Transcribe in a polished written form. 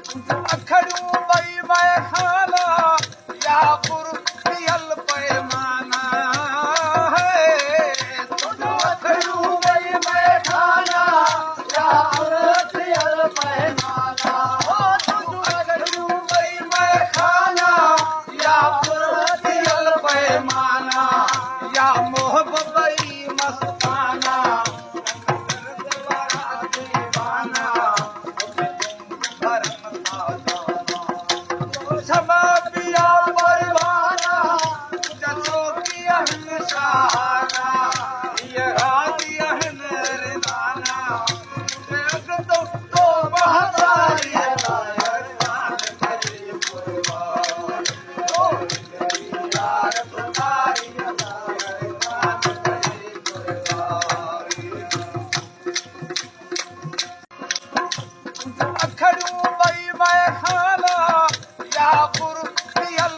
अखड़ू बई मैं खाना या पुरखियल पैमाना है। तुझो अखड़ू बई मैं खाना या पुरखियल पैमाना। ओ तुझो अखड़ू बई मैं खाना या पुरखियल पैमाना या मोहब्बत बई मस्ताना क्षमा पिया परवाना जसो की अहन सहारा ये राजी अहन रिदाना जग तो बहतारी अरदान करी कुर्बान ओ यार तुम्हारी अरदान करी कुर्बान। अखड़ू बई मैं खाना या पुरखियल